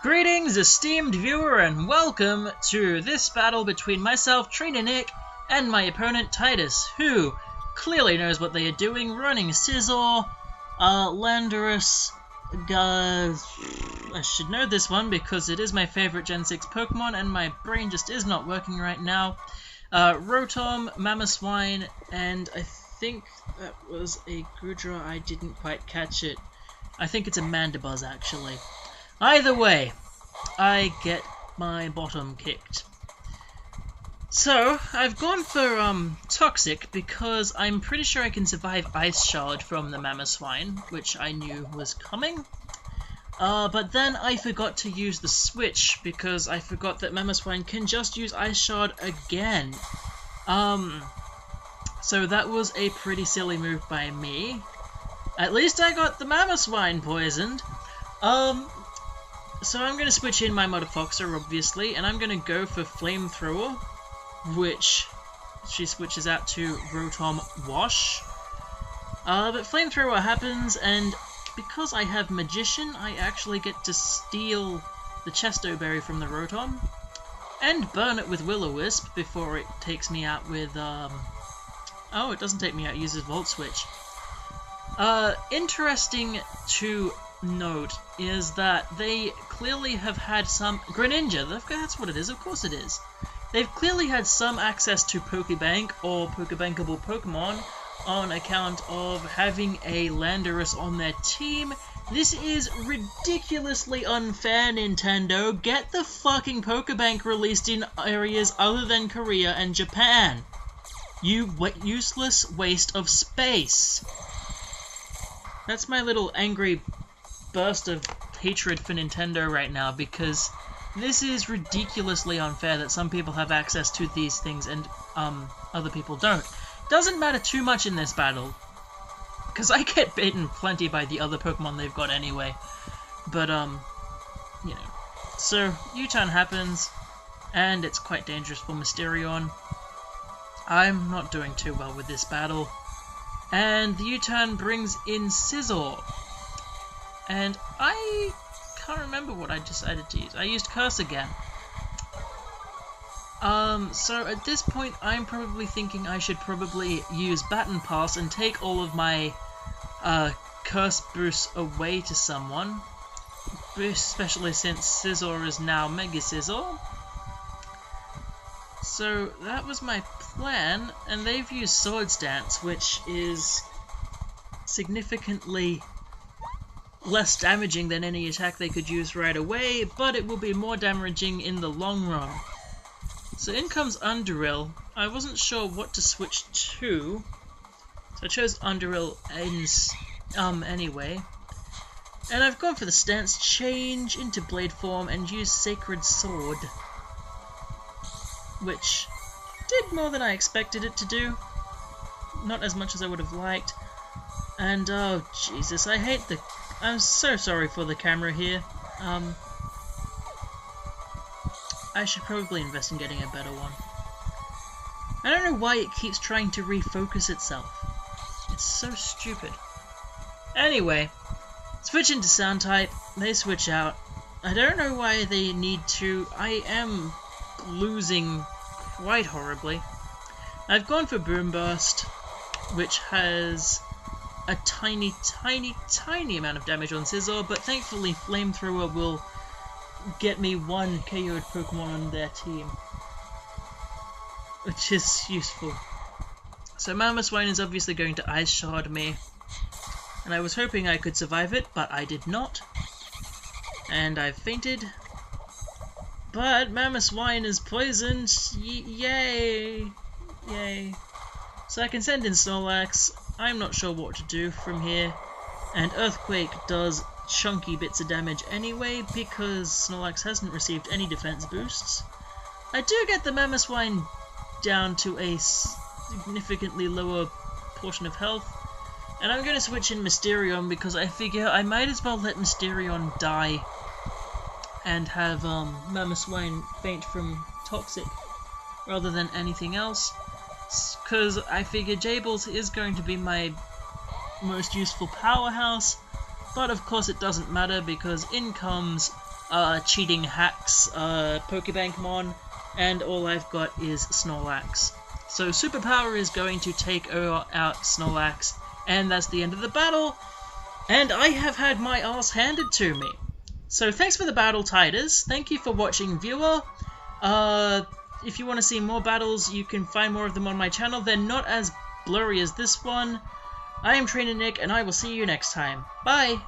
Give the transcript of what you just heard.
Greetings, esteemed viewer, and welcome to this battle between myself, Trainer Nick, and my opponent, Tidus, who clearly knows what they are doing, running Scizor, Landorus, I should know this one because it is my favorite Gen 6 Pokemon and my brain just is not working right now, Rotom, Mamoswine, and I think that was a Goodra. I didn't quite catch it. I think it's a Mandibuzz, actually. Either way, I get my bottom kicked. So, I've gone for Toxic because I'm pretty sure I can survive Ice Shard from the Mamoswine, which I knew was coming. But then I forgot to use the switch because I forgot that Mamoswine can just use Ice Shard again. So that was a pretty silly move by me. At least I got the Mamoswine poisoned. So I'm going to switch in my Motherfoxer, obviously, and I'm going to go for Flamethrower, which she switches out to Rotom Wash. But Flamethrower happens, and because I have Magician, I actually get to steal the Chesto Berry from the Rotom, and burn it with Will-O-Wisp before it takes me out with, oh, it doesn't take me out, it uses Volt Switch. Interesting to note is that they clearly have had some... Greninja, that's what it is, of course it is. They've clearly had some access to Pokebank or Pokebankable Pokemon on account of having a Landorus on their team. This is ridiculously unfair, Nintendo. Get the fucking Pokebank released in areas other than Korea and Japan. You useless waste of space. That's my little angry burst of hatred for Nintendo right now, because this is ridiculously unfair that some people have access to these things and other people don't. Doesn't matter too much in this battle, because I get bitten plenty by the other Pokemon they've got anyway. But, you know. So, U-turn happens, and it's quite dangerous for Mysterion. I'm not doing too well with this battle. And the U-turn brings in Scizor. And I can't remember what I decided to use. I used Curse again. So at this point, I'm probably thinking I should probably use Baton Pass and take all of my Curse boosts away to someone. Especially since Scizor is now Mega Scizor. So that was my plan, and they've used Swords Dance, which is significantly less damaging than any attack they could use right away, but it will be more damaging in the long run. So in comes Underill. I wasn't sure what to switch to, so I chose Underill anyway. And I've gone for the stance change into Blade form and used Sacred Sword, which did more than I expected it to do. Not as much as I would have liked. And oh Jesus, I hate the... I'm so sorry for the camera here. I should probably invest in getting a better one. I don't know why it keeps trying to refocus itself. It's so stupid. Anyway, switch into Sound type, they switch out. I don't know why they need to. I am losing quite horribly. I've gone for Boom Burst, which has a tiny amount of damage on Scizor, but thankfully Flamethrower will get me one KO'd Pokemon on their team, which is useful. So Mamoswine is obviously going to Ice Shard me, and I was hoping I could survive it, but I did not, and I fainted. But Mamoswine is poisoned. Yay! Yay! So I can send in Snorlax. I'm not sure what to do from here, and Earthquake does chunky bits of damage anyway because Snorlax hasn't received any defense boosts. I do get the Mamoswine down to a significantly lower portion of health, and I'm going to switch in Mysterion because I figure I might as well let Mysterion die and have Mamoswine faint from Toxic rather than anything else. Because I figure Jables is going to be my most useful powerhouse, but of course it doesn't matter because in comes cheating hacks Pokebankmon, and all I've got is Snorlax. So Superpower is going to take out Snorlax, and that's the end of the battle, and I have had my arse handed to me. So thanks for the battle, Tidus. Thank you for watching, viewer. If you want to see more battles, you can find more of them on my channel. They're not as blurry as this one. I am Trainer Nick, and I will see you next time. Bye!